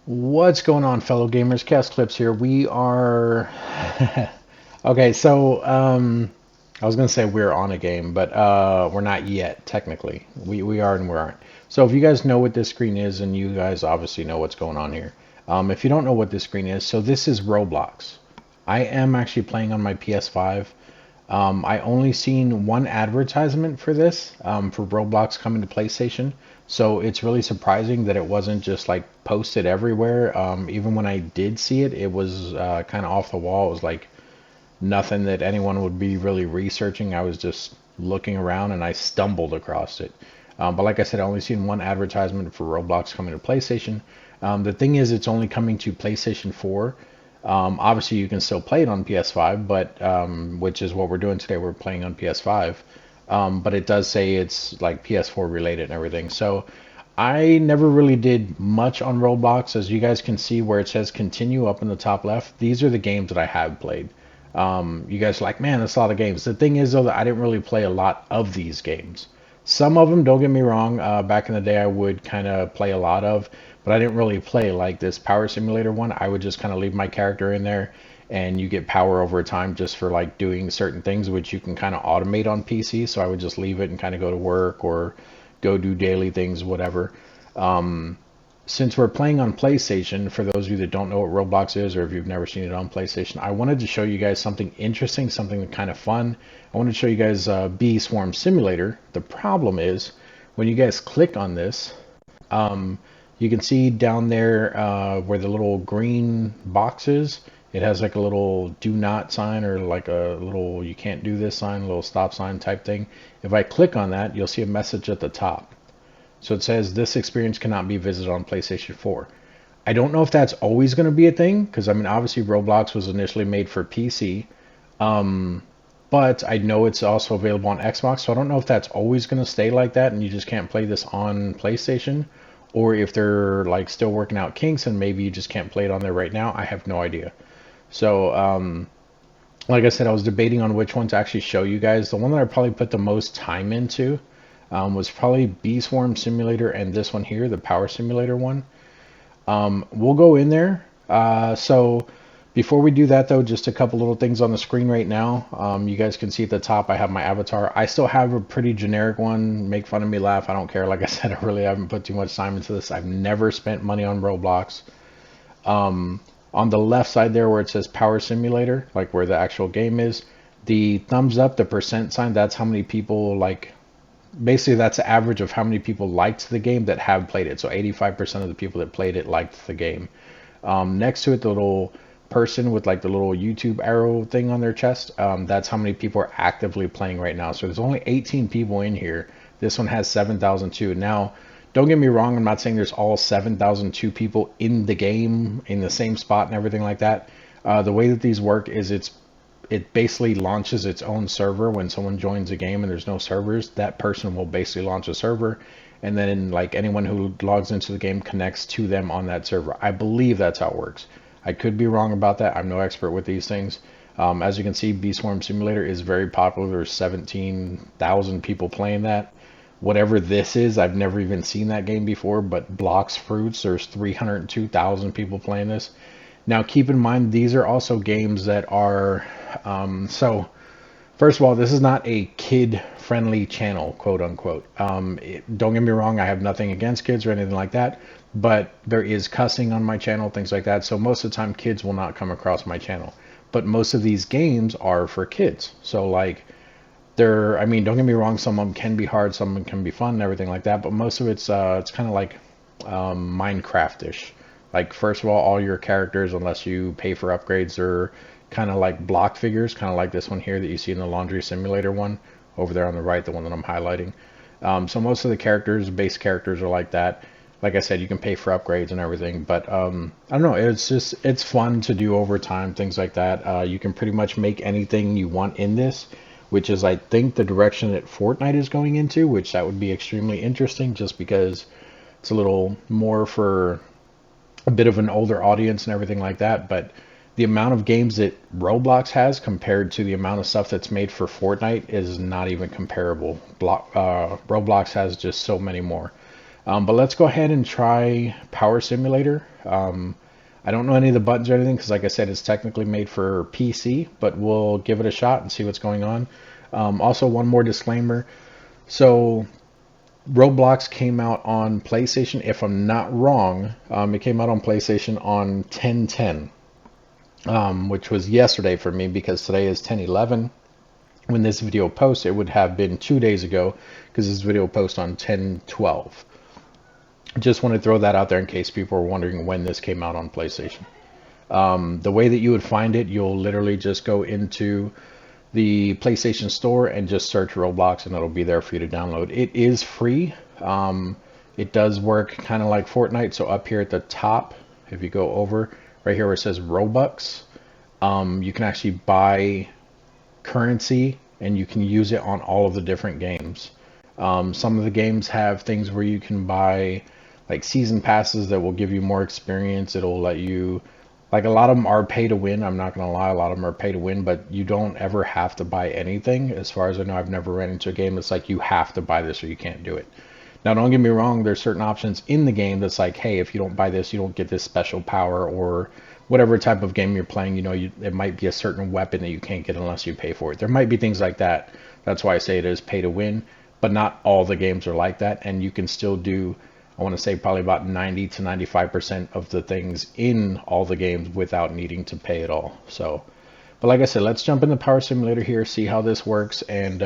What's going on, fellow gamers? ChaosEclipse here. We are okay. I was gonna say we're on a game, but we're not yet technically. We are and we aren't. So if you guys know what this screen is, and you guys obviously know what's going on here. If you don't know what this screen is, so this is Roblox. I am actually playing on my PS5. I only seen one advertisement for this, for Roblox coming to PlayStation. So it's really surprising that it wasn't just like posted everywhere. Even when I did see it, it was kind of off the wall. It was like nothing that anyone would be really researching. I was just looking around and I stumbled across it. But like I said, I only seen one advertisement for Roblox coming to PlayStation. The thing is, it's only coming to PlayStation 4. Obviously, you can still play it on PS5, but which is what we're doing today. We're playing on PS5, but it does say it's like PS4 related and everything. So I never really did much on Roblox, as you guys can see where it says continue up in the top left. These are the games that I have played. You guys are like, man, that's a lot of games. The thing is, though, that I didn't really play a lot of these games. Some of them, don't get me wrong, back in the day I would kind of play a lot of, but I didn't really play like this Power Simulator one. I would just kind of leave my character in there and you get power over time just for like doing certain things, which you can kind of automate on PC. So I would just leave it and kind of go to work or go do daily things, whatever. Um, since we're playing on PlayStation, for those of you that don't know what Roblox is, or if you've never seen it on PlayStation, I wanted to show you guys something interesting, something kind of fun. I wanted to show you guys Bee Swarm Simulator. The problem is, when you guys click on this, um, you can see down there where the little green box is, it has like a little do not sign or like a little you can't do this sign, a little stop sign type thing. If I click on that, you'll see a message at the top. So it says this experience cannot be visited on PlayStation 4. I don't know if that's always going to be a thing because I mean obviously Roblox was initially made for PC, um, but I know it's also available on Xbox. So I don't know if that's always going to stay like that and you just can't play this on PlayStation, or if they're like still working out kinks and maybe you just can't play it on there right now. I have no idea. So like I said, I was debating on which one to actually show you guys. The one that I probably put the most time into was probably Bee Swarm Simulator and this one here, the Power Simulator one. We'll go in there. So before we do that though, just a couple little things on the screen right now. You guys can see at the top I have my avatar. I still have a pretty generic one. Make fun of me, laugh. I don't care. Like I said, I really haven't put too much time into this. I've never spent money on Roblox. Um, on the left side there where it says Power Simulator, like where the actual game is, the thumbs up, the percent sign, that's how many people like, basically that's the average of how many people liked the game that have played it. So 85% of the people that played it liked the game. Next to it, the little person with like the little YouTube arrow thing on their chest, that's how many people are actively playing right now. So there's only 18 people in here. This one has 7,002. Now, don't get me wrong, I'm not saying there's all 7,002 people in the game in the same spot and everything like that. The way that these work is it basically launches its own server when someone joins a game and there's no servers. That person will basically launch a server, and then like anyone who logs into the game connects to them on that server. I believe that's how it works. I could be wrong about that. I'm no expert with these things. As you can see, Bee Swarm Simulator is very popular. There's 17,000 people playing that. Whatever this is, I've never even seen that game before, but Blocks Fruits, there's 302,000 people playing this. Now, keep in mind, these are also games that are, so first of all, this is not a kid-friendly channel, quote unquote. Don't get me wrong, I have nothing against kids or anything like that, but there is cussing on my channel, things like that. So most of the time, kids will not come across my channel. But most of these games are for kids. So like, I mean, don't get me wrong, some of them can be hard, some of them can be fun and everything like that, but most of it's kind of like Minecraft-ish. Like, first of all your characters, unless you pay for upgrades, are kind of like block figures, kind of like this one here that you see in the Laundry Simulator one, over there on the right, the one that I'm highlighting. So most of the characters, base characters, are like that. Like I said, you can pay for upgrades and everything, but I don't know, it's fun to do over time, things like that. You can pretty much make anything you want in this, which is, I think, the direction that Fortnite is going into, which that would be extremely interesting just because it's a little more for a bit of an older audience and everything like that. But the amount of games that Roblox has compared to the amount of stuff that's made for Fortnite is not even comparable. Roblox has just so many more. But let's go ahead and try Power Simulator. I don't know any of the buttons or anything because, like I said, it's technically made for PC, but we'll give it a shot and see what's going on. Also, one more disclaimer. So, Roblox came out on PlayStation, if I'm not wrong. It came out on PlayStation on 10/10, which was yesterday for me because today is 10/11. When this video posts, it would have been 2 days ago because this video posts on 10/12. Just want to throw that out there in case people are wondering when this came out on PlayStation. The way that you would find it, you'll literally just go into the PlayStation Store and just search Roblox and it'll be there for you to download. It is free. It does work kind of like Fortnite. So up here at the top, if you go over right here where it says Robux, you can actually buy currency and you can use it on all of the different games. Some of the games have things where you can buy like season passes that will give you more experience. It'll let you, like, a lot of them are pay to win. I'm not gonna lie, a lot of them are pay to win, but you don't ever have to buy anything. As far as I know, I've never ran into a game that's like you have to buy this or you can't do it. Now, don't get me wrong, there's certain options in the game that's like, hey, if you don't buy this, you don't get this special power, or whatever type of game you're playing, it might be a certain weapon that you can't get unless you pay for it. There might be things like that. That's why I say it is pay to win, but not all the games are like that, and you can still do, I want to say probably about 90 to 95% of the things in all the games without needing to pay at all. So, but like I said, let's jump into Power Simulator here, see how this works, and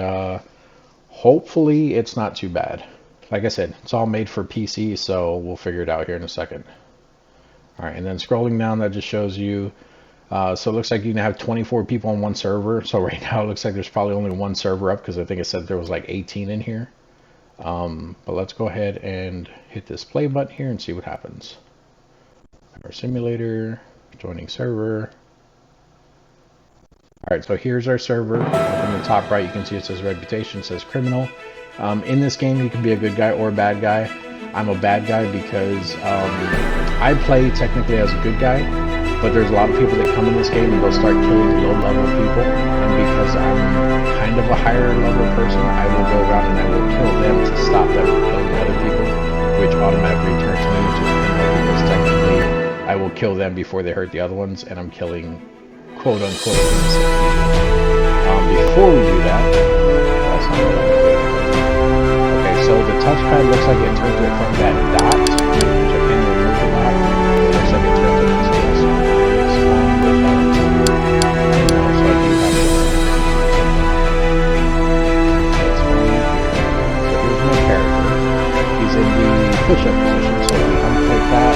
hopefully it's not too bad. Like I said, it's all made for PC, so we'll figure it out here in a second. All right, and then scrolling down, that just shows you, so it looks like you can have 24 people on one server. So right now it looks like there's probably only one server up because I think it said there was like 18 in here. But let's go ahead and hit this play button here and see what happens. Our simulator, joining server. All right, so here's our server. Up in the top right, you can see it says reputation, it says criminal. In this game, you can be a good guy or a bad guy. I'm a bad guy because I play technically as a good guy, but there's a lot of people that come in this game and they'll start killing low-level people. And because I'm kind of a higher level person, I will go around and I will kill them to stop them from killing other people, which automatically turns me into a criminal because technically I will kill them before they hurt the other ones, and I'm killing quote-unquote innocent people. Before we do that, that's not what I'm doing. Okay, so the touchpad looks like it turns it from that dot, which I can remove the dot. It looks like it turns it into this. So I do have to. That's one here. So here's my character. He's in the push-up position, so we unclick that.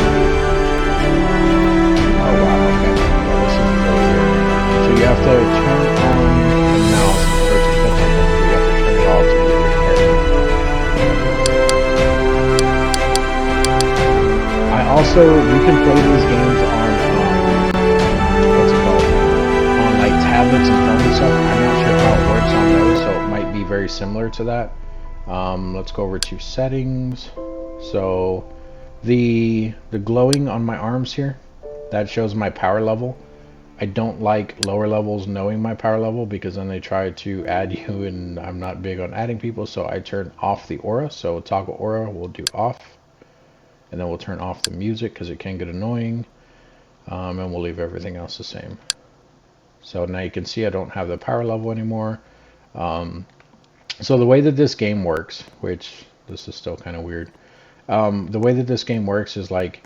Oh wow, okay. Yeah, this is really weird. So you have to turn on the mouse for it to click on him. You have to turn it off to move your character. Also, you can play these games on, what's it called, on like tablets and phones and stuff. I'm not sure how it works on those, so it might be very similar to that. Let's go over to settings. So the glowing on my arms here, that shows my power level. I don't like lower levels knowing my power level because then they try to add you, and I'm not big on adding people, so I turn off the aura. So toggle aura, we'll do off. And then we'll turn off the music because it can get annoying, and we'll leave everything else the same. So now you can see I don't have the power level anymore. So the way that this game works, which this is still kind of weird, the way that this game works is like,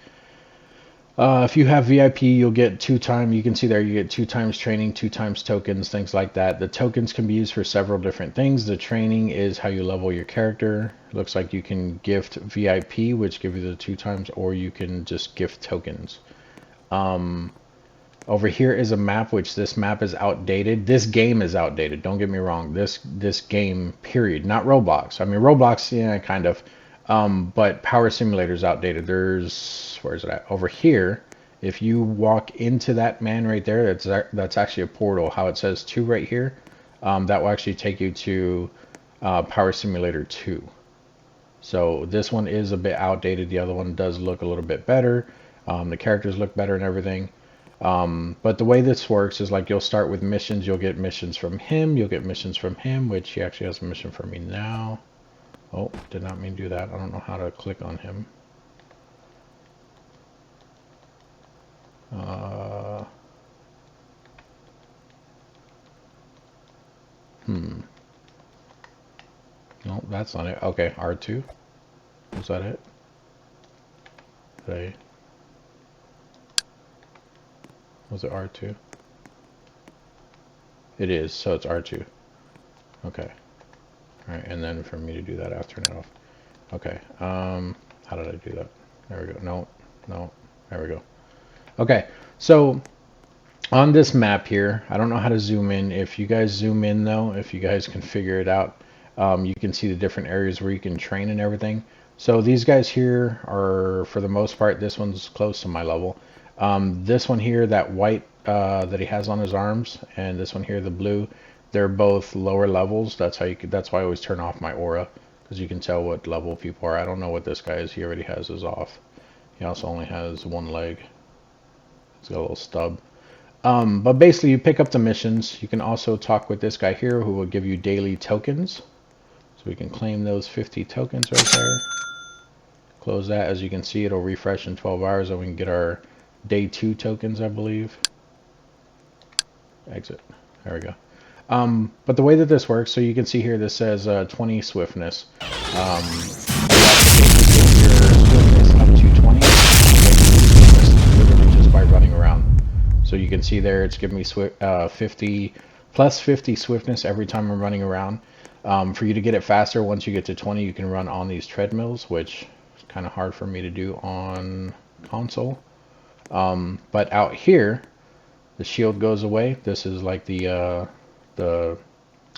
if you have VIP, you'll get 2 times, you can see there, you get 2 times training, 2 times tokens, things like that. The tokens can be used for several different things. The training is how you level your character. It looks like you can gift VIP, which give you the 2 times, or you can just gift tokens. Over here is a map, which this map is outdated. This game is outdated, don't get me wrong. This game, period. Not Roblox. I mean, Roblox, yeah, kind of. But Power Simulator is outdated. There's, where is it at? Over here, if you walk into that man right there, that's actually a portal. How it says 2 right here, that will actually take you to Power Simulator 2. So this one is a bit outdated. The other one does look a little bit better. The characters look better and everything. But the way this works is like you'll start with missions. You'll get missions from him. You'll get missions from him, which he actually has a mission for me now. Oh, did not mean to do that. I don't know how to click on him. No, that's not it. Okay, R2. Was that it? Was it R2? It is, so it's R2. Okay. Alright, and then for me to do that, I have to turn it off. Okay, how did I do that? There we go. No, no, there we go. Okay, so on this map here, I don't know how to zoom in. If you guys zoom in though, if you guys can figure it out, you can see the different areas where you can train and everything. So these guys here are, for the most part, this one's close to my level. This one here, that white that he has on his arms, and this one here, the blue, they're both lower levels. That's how you could, that's why I always turn off my aura, because you can tell what level people are. I don't know what this guy is. He already has his off. He also only has one leg. He's got a little stub. But basically, you pick up the missions. You can also talk with this guy here who will give you daily tokens. So we can claim those 50 tokens right there. Close that. As you can see, it'll refresh in 12 hours and we can get our day 2 tokens, I believe. Exit. There we go. But the way that this works, so you can see here, this says 20 swiftness. Your swiftness up to 20, literally just by running around. So you can see there, it's giving me 50 plus 50 swiftness every time I'm running around. For you to get it faster, once you get to 20, you can run on these treadmills, which is kind of hard for me to do on console. But out here, the shield goes away. This is like the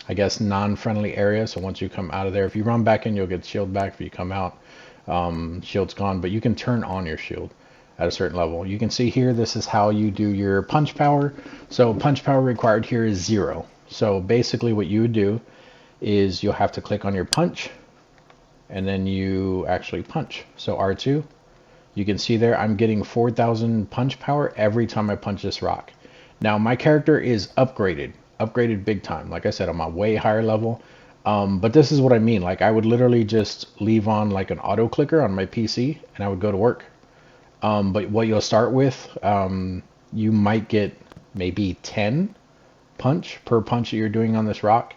I guess non-friendly area. So once you come out of there, if you run back in, you'll get shield back. If you come out, shield's gone. But you can turn on your shield at a certain level. You can see here, this is how you do your punch power. So punch power required here is 0. So basically what you would do is you'll have to click on your punch and then you actually punch. So R2, you can see there I'm getting 4,000 punch power every time I punch this rock. Now my character is upgraded big time. Like I said, I'm a way higher level. But this is what I mean. Like I would literally just leave on like an auto clicker on my PC and I would go to work. But what you'll start with, you might get maybe 10 punch per punch that you're doing on this rock.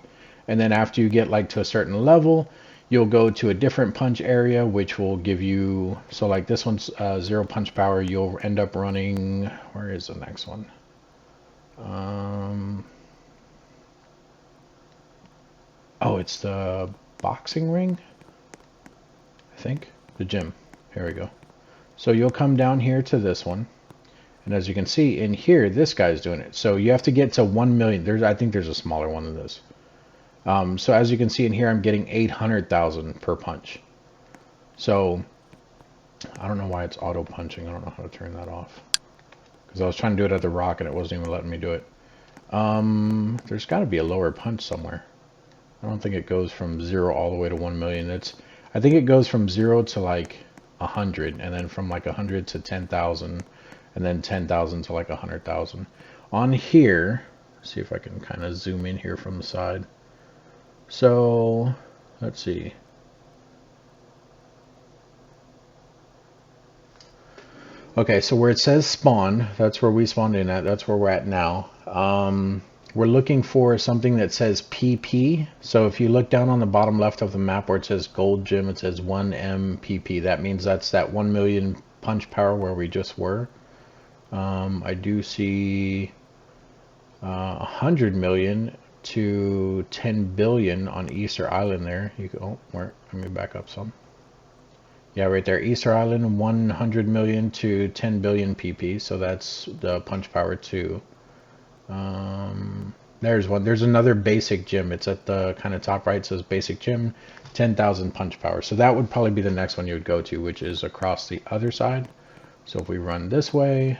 And then after you get like to a certain level, you'll go to a different punch area, which will give you, so like this one's 0 punch power. You'll end up running, where is the next one? Oh, it's the boxing ring, I think. The gym. Here we go. So you'll come down here to this one. And as you can see in here, this guy's doing it. So you have to get to 1 million. I think there's a smaller one than this. So as you can see in here, I'm getting 800,000 per punch. So I don't know why it's auto punching. I don't know how to turn that off. Because I was trying to do it at the rock and it wasn't even letting me do it. There's got to be a lower punch somewhere. I don't think it goes from 0 all the way to 1 million. I think it goes from 0 to like 100, and then from like 100 to 10,000, and then 10,000 to like 100,000. On here, see if I can kind of zoom in here from the side. So let's see. Okay, so where it says spawn, that's where we spawned in at. That's where we're at now. We're looking for something that says PP. So if you look down on the bottom left of the map where it says gold gym, it says 1M PP. That means that's that 1 million punch power where we just were. I do see 100 million to 10 billion on Easter Island there. You go, let me back up some. Yeah, right there, Easter Island, 100 million to 10 billion PP. So that's the punch power 2. There's one. There's another basic gym. It's at the kind of top right. It says basic gym, 10,000 punch power. So that would probably be the next one you would go to, which is across the other side. So if we run this way.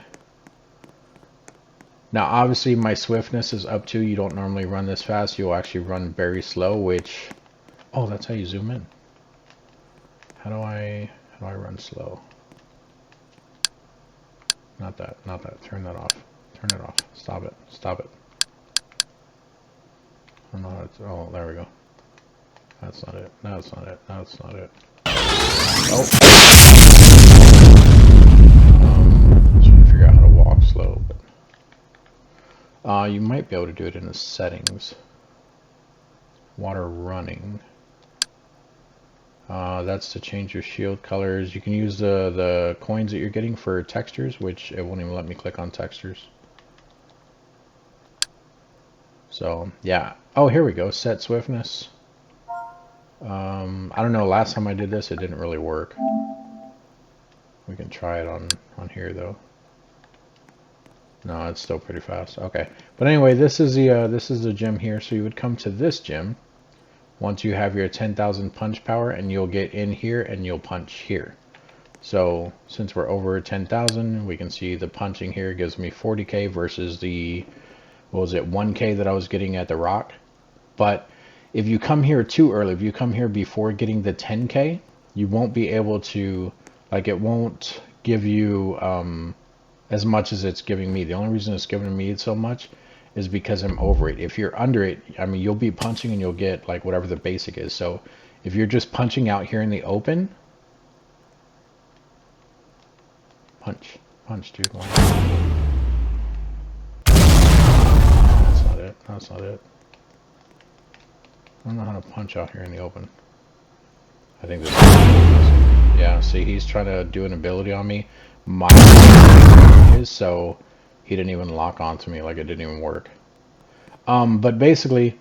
Now, obviously my swiftness is up to, you don't normally run this fast. You'll actually run very slow, which, oh, that's how you zoom in. How do I run slow? Not that. Turn that off. Turn it off. Stop it. I don't know how to, oh, there we go. That's not it. No, it's not it. No, it's not it. Oh. Just trying to figure out how to walk slow, but you might be able to do it in the settings. Water running. That's to change your shield colors. You can use the coins that you're getting for textures, which it won't even let me click on textures. So yeah. Oh, here we go. Set swiftness. I don't know. Last time I did this, it didn't really work. We can try it on here though. No, it's still pretty fast. Okay, but anyway, this is the gym here. So you would come to this gym once you have your 10,000 punch power, and you'll get in here and you'll punch here. So since we're over 10,000, we can see the punching here gives me 40k versus the, what was it, 1k that I was getting at the rock. But if you come here too early, if you come here before getting the 10k, you won't be able to, like, it won't give you as much as it's giving me. The only reason it's giving me so much is because I'm over it. If you're under it, I mean, you'll be punching and you'll get like whatever the basic is. So if you're just punching out here in the open, punch, dude. That's not it. That's not it. I don't know how to punch out here in the open. I think this is, yeah, see, he's trying to do an ability on me. My is, so he didn't even lock onto me, like it didn't even work. But basically, I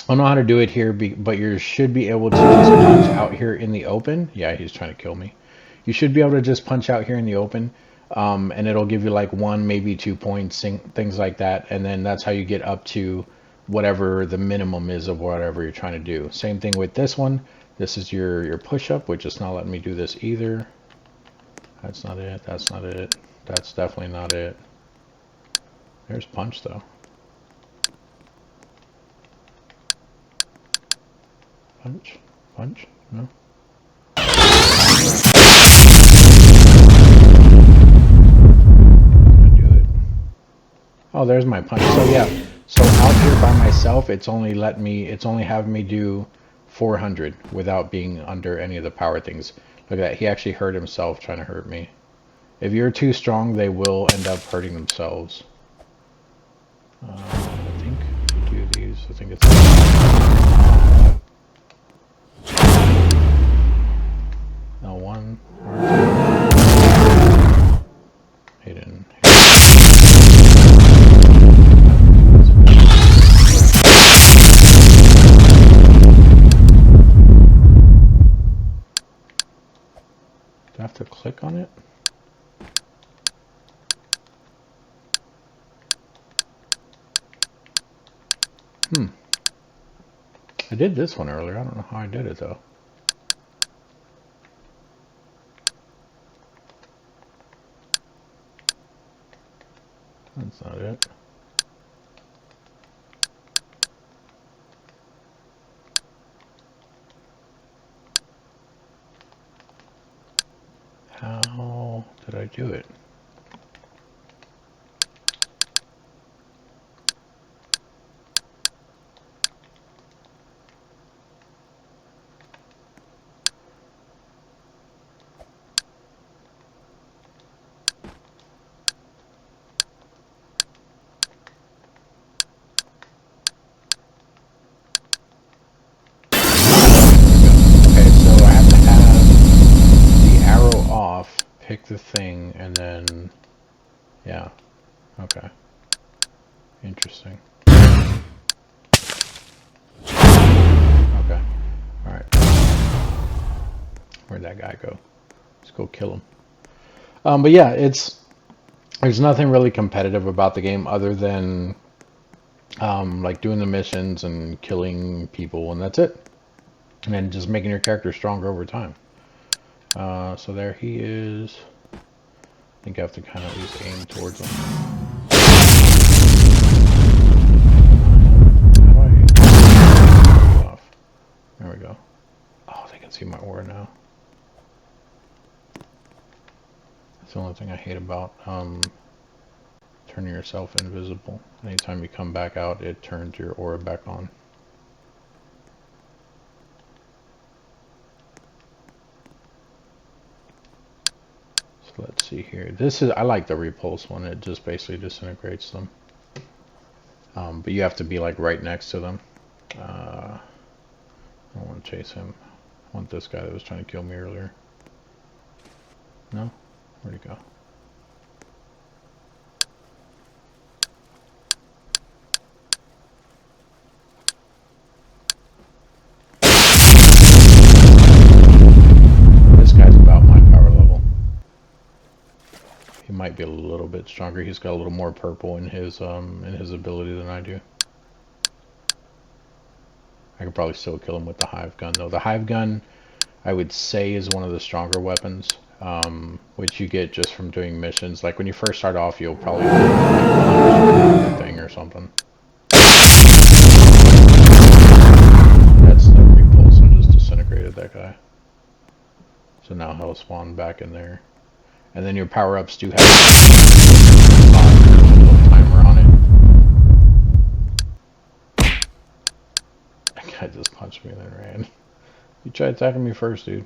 don't know how to do it here, but you should be able to just punch out here in the open. Yeah, he's trying to kill me. You should be able to just punch out here in the open, and it'll give you like 1, maybe 2 points, things like that. And then that's how you get up to whatever the minimum is of whatever you're trying to do. Same thing with this one. This is your push-up, which is not letting me do this either. That's not it. That's not it. That's definitely not it. There's punch though. Punch, punch, no. Do it. Oh, there's my punch. So yeah, so out here by myself, it's only having me do 400 without being under any of the power things. Look at that. He actually hurt himself trying to hurt me. If you're too strong, they will end up hurting themselves. I think we do these. I think it's. L1. He didn't. Do I have to click on it? I did this one earlier. I don't know how I did it though. That's not it. How did I do it? Pick the thing and then, yeah, okay, interesting. Okay, all right. Where'd that guy go? Let's go kill him. But yeah, there's nothing really competitive about the game other than like doing the missions and killing people, and that's it. And then just making your character stronger over time. So there he is. I think I have to kind of at least aim towards him. How do I off? There we go. Oh, they can see my aura now. That's the only thing I hate about turning yourself invisible. Anytime you come back out, it turns your aura back on. So let's see here. This is, I like the repulse one. It just basically disintegrates them. But you have to be like right next to them. I don't want to chase him. I want this guy that was trying to kill me earlier. No? Where'd he go? This guy's about my power level. He might be a little bit stronger. He's got a little more purple in his ability than I do. I could probably still kill him with the hive gun though. The hive gun, I would say, is one of the stronger weapons, which you get just from doing missions. Like when you first start off, you'll probably do like a thing or something. That's the repulse. I just disintegrated that guy. So now he'll spawn back in there. And then your power-ups do have a little timer on it. That guy just punched me and then ran. You tried attacking me first, dude.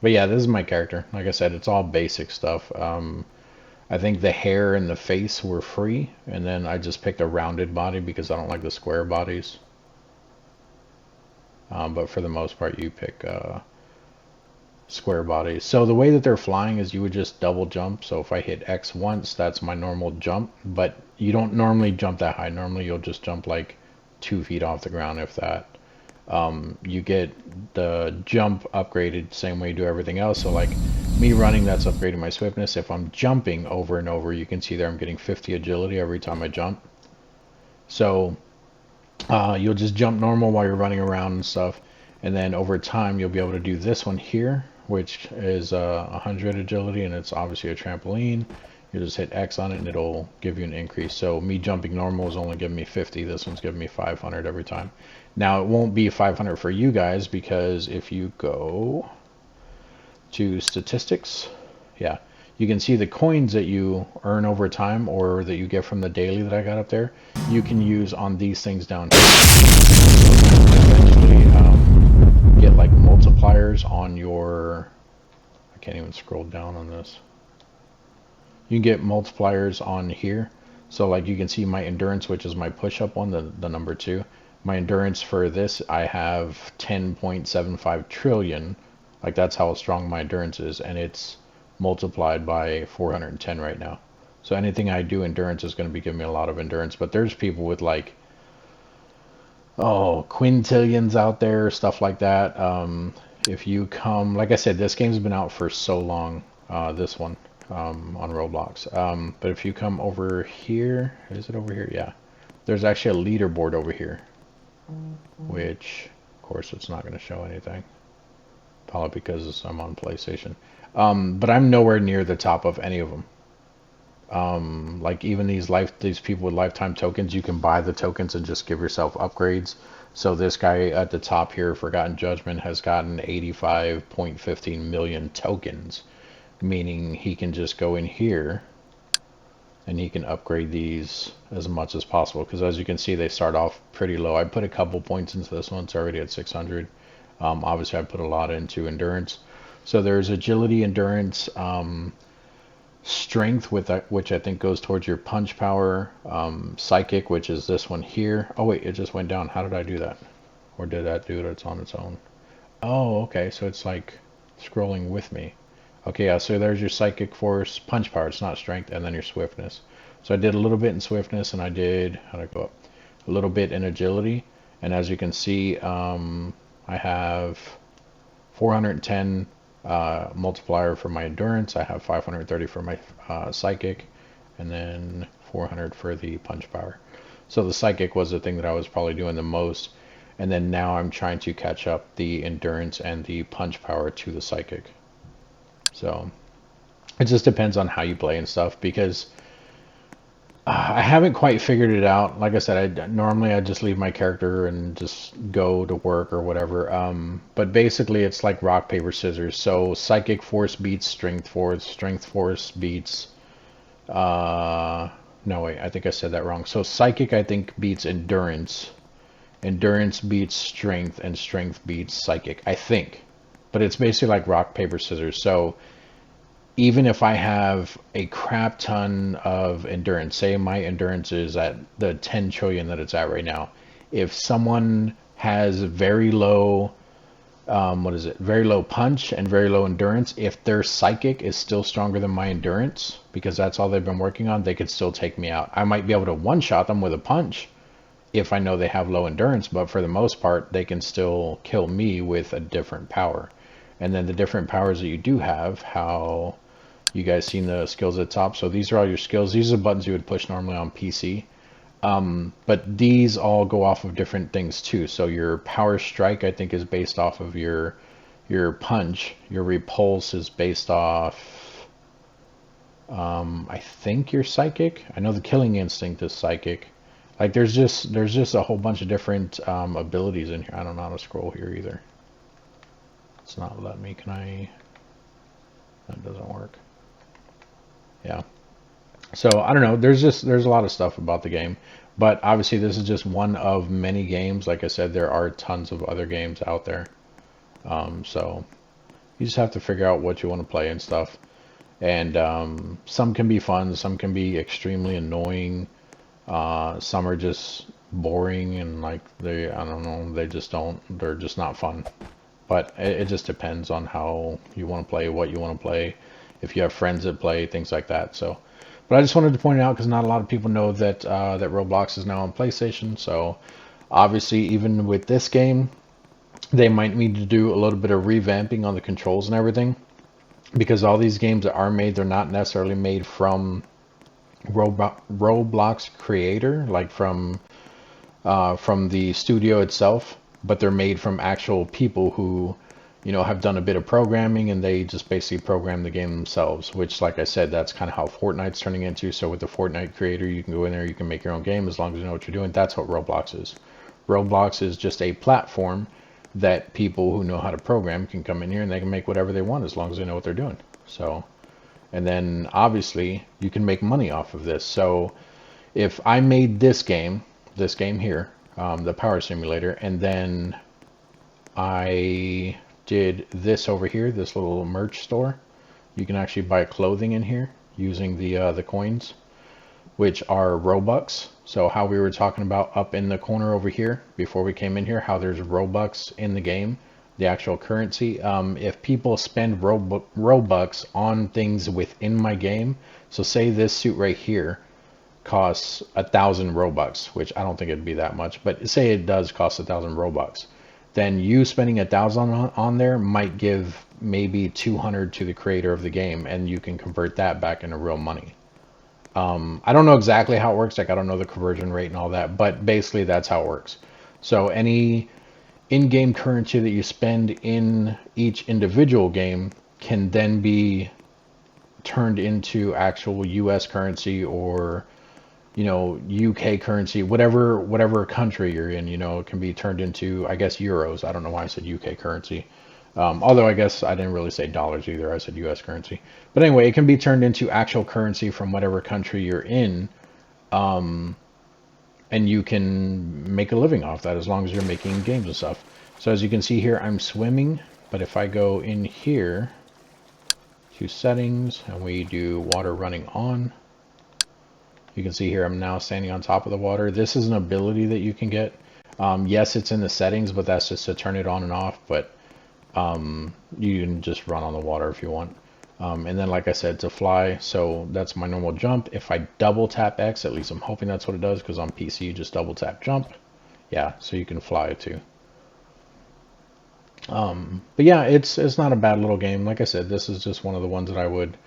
But yeah, this is my character. Like I said, it's all basic stuff. I think the hair and the face were free, and then I just picked a rounded body because I don't like the square bodies. But for the most part, you pick square bodies. So the way that they're flying is you would just double jump. So if I hit X once, that's my normal jump. But you don't normally jump that high. Normally you'll just jump like 2 feet off the ground, if that. You get the jump upgraded same way you do everything else. So like me running, that's upgrading my swiftness. If I'm jumping over and over, you can see there I'm getting 50 agility every time I jump. So you'll just jump normal while you're running around and stuff, and then over time you'll be able to do this one here, which is 100 agility, and it's obviously a trampoline. You just hit X on it and it'll give you an increase. So me jumping normal is only giving me 50. This one's giving me 500 every time. Now it won't be 500 for you guys, because if you go to statistics, yeah, you can see the coins that you earn over time or that you get from the daily that I got up there, you can use on these things down here. So you can eventually get like multipliers on your, I can't even scroll down on this. You can get multipliers on here. So like you can see my endurance, which is my push-up one, the number 2. My endurance for this, I have 10.75 trillion. Like that's how strong my endurance is, and it's multiplied by 410 right now. So anything I do endurance is going to be giving me a lot of endurance. But there's people with like, oh, quintillions out there, stuff like that. If you come, like I said, this game's been out for so long, this one, on Roblox. But if you come over here, is it over here? Yeah. There's actually a leaderboard over here, which, of course, it's not going to show anything. Probably because I'm on PlayStation. But I'm nowhere near the top of any of them. Like even these people with lifetime tokens, you can buy the tokens and just give yourself upgrades. So this guy at the top here, Forgotten Judgment, has gotten 85.15 million tokens, meaning he can just go in here and he can upgrade these as much as possible. Because as you can see, they start off pretty low. I put a couple points into this one. It's already at 600. Obviously, I put a lot into endurance. So there's agility, endurance, strength, which I think goes towards your punch power, psychic, which is this one here. Oh wait, it just went down. How did I do that? Or did that do it on its own? Oh, okay, so it's like scrolling with me. Okay, yeah, so there's your psychic force, punch power, it's not strength, and then your swiftness. So I did a little bit in swiftness, and I did, how'd I go up? A little bit in agility, and as you can see, I have 410 multiplier for my endurance. I have 530 for my psychic, and then 400 for the punch power. So the psychic was the thing that I was probably doing the most, and then now I'm trying to catch up the endurance and the punch power to the psychic. So it just depends on how you play and stuff, because I haven't quite figured it out. Like I said, normally I just leave my character and just go to work or whatever. But basically it's like rock, paper, scissors. So psychic force beats strength force beats, no wait, I think I said that wrong. So psychic I think beats endurance, endurance beats strength and strength beats psychic, I think. But it's basically like rock, paper, scissors. So even if I have a crap ton of endurance, say my endurance is at the 10 trillion that it's at right now, if someone has very low, what is it, very low punch and very low endurance, if their psychic is still stronger than my endurance, because that's all they've been working on, they could still take me out. I might be able to one-shot them with a punch if I know they have low endurance, but for the most part, they can still kill me with a different power. And then the different powers that you do have, how you guys seen the skills at the top. So these are all your skills. These are the buttons you would push normally on PC. But these all go off of different things too. So your power strike, I think, is based off of your punch. Your repulse is based off, I think, your psychic. I know the killing instinct is psychic. Like there's just a whole bunch of different abilities in here. I don't know how to scroll here either. It's not letting me. Can I? That doesn't work. Yeah. So I don't know. There's a lot of stuff about the game, but obviously this is just one of many games. Like I said, there are tons of other games out there. So you just have to figure out what you want to play and stuff. And some can be fun, some can be extremely annoying. Some are just boring and like I don't know, they're just not fun. But it just depends on how you want to play, what you want to play, if you have friends that play, things like that. So, but I just wanted to point it out because not a lot of people know that that Roblox is now on PlayStation. So, obviously, even with this game, they might need to do a little bit of revamping on the controls and everything, because all these games that are made, they're not necessarily made from Roblox creator, like from the studio itself, but they're made from actual people who, you know, have done a bit of programming and they just basically program the game themselves, which, like I said, that's kind of how Fortnite's turning into. So with the Fortnite creator, you can go in there, you can make your own game as long as you know what you're doing. That's what Roblox is. Roblox is just a platform that people who know how to program can come in here and they can make whatever they want as long as they know what they're doing. So, and then obviously you can make money off of this. So if I made this game here, the power simulator, and then I did this over here, this little merch store, you can actually buy clothing in here using the coins, which are Robux. So how we were talking about up in the corner over here before we came in here, how there's Robux in the game, the actual currency. If people spend Robux on things within my game, so say this suit right here costs 1,000 Robux, which I don't think it'd be that much, but say it does cost 1,000 Robux, then you spending 1,000 on there might give maybe 200 to the creator of the game, and you can convert that back into real money. I don't know exactly how it works, like I don't know the conversion rate and all that, but basically that's how it works. So any in-game currency that you spend in each individual game can then be turned into actual US currency, or you know, UK currency, whatever country you're in, you know, it can be turned into, I guess, euros. I don't know why I said UK currency. Although I guess I didn't really say dollars either. I said US currency. But anyway, it can be turned into actual currency from whatever country you're in. And you can make a living off that as long as you're making games and stuff. So as you can see here, I'm swimming. But if I go in here to settings and we do water running on, you can see here I'm now standing on top of the water. This is an ability that you can get. Yes, it's in the settings, but that's just to turn it on and off. But you can just run on the water if you want. And then, like I said, to fly, so that's my normal jump. If I double tap X, at least I'm hoping that's what it does, because on PC you just double tap jump. Yeah, so you can fly too. But yeah, it's not a bad little game. Like I said, this is just one of the ones that I would.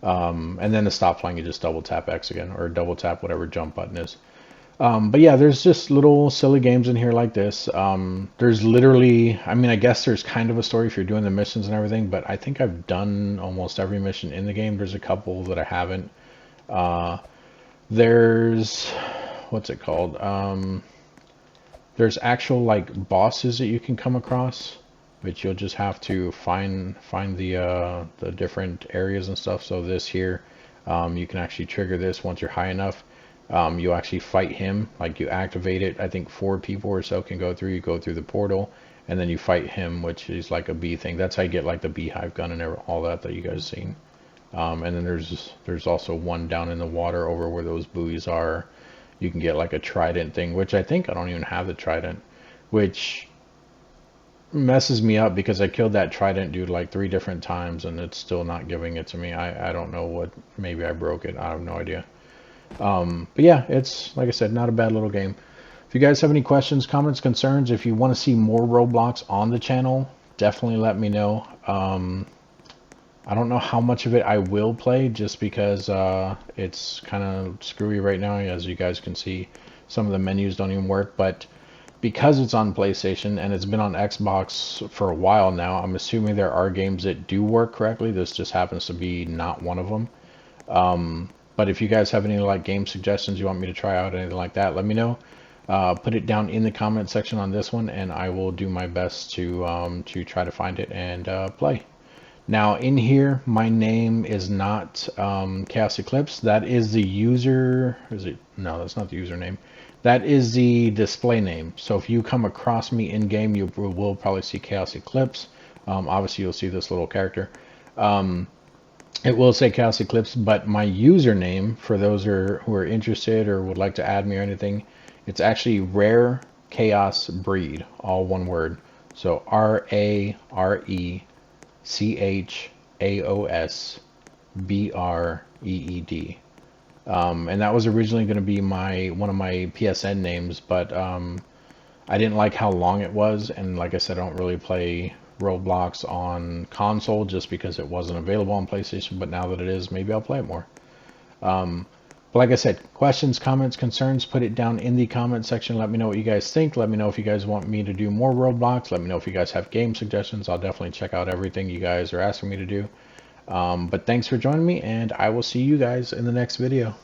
And then to stop flying, you just double tap X again, or double tap whatever jump button is. But yeah, there's just little silly games in here like this. There's literally, I mean, I guess there's kind of a story if you're doing the missions and everything, but I think I've done almost every mission in the game. There's a couple that I haven't. There's, what's it called? There's actual like bosses that you can come across, which you'll just have to find the different areas and stuff. So this here, you can actually trigger this once you're high enough. You actually fight him, like you activate it. I think 4 people or so can go through. You go through the portal, and then you fight him, which is like a bee thing. That's how you get like the beehive gun and all that you guys seen. And then there's also one down in the water over where those buoys are. You can get like a trident thing, which I think I don't even have the trident, which messes me up because I killed that trident dude like 3 different times and it's still not giving it to me. I don't know what, maybe I broke it. I have no idea. But yeah, it's like I said, not a bad little game. If you guys have any questions, comments, concerns, if you want to see more Roblox on the channel, definitely let me know. I don't know how much of it I will play just because it's kind of screwy right now. As you guys can see, some of the menus don't even work, but because it's on PlayStation and it's been on Xbox for a while now, I'm assuming there are games that do work correctly. This just happens to be not one of them. But if you guys have any like game suggestions you want me to try out, anything like that, let me know. Put it down in the comment section on this one, and I will do my best to try to find it and play. Now in here, my name is not ChaosEclipse. That is the user. Is it? No, that's not the username. That is the display name. So if you come across me in game, you will probably see ChaosEclipse. Obviously, you'll see this little character. It will say ChaosEclipse, but my username, for those who are interested or would like to add me or anything, it's actually Rare Chaos Breed, all one word. So RareChaosBreed. And that was originally going to be one of my PSN names, but I didn't like how long it was, and like I said, I don't really play Roblox on console just because it wasn't available on PlayStation, but now that it is, maybe I'll play it more. But like I said, questions, comments, concerns, put it down in the comment section. Let me know what you guys think. Let me know if you guys want me to do more Roblox. Let me know if you guys have game suggestions. I'll definitely check out everything you guys are asking me to do. But thanks for joining me, and I will see you guys in the next video.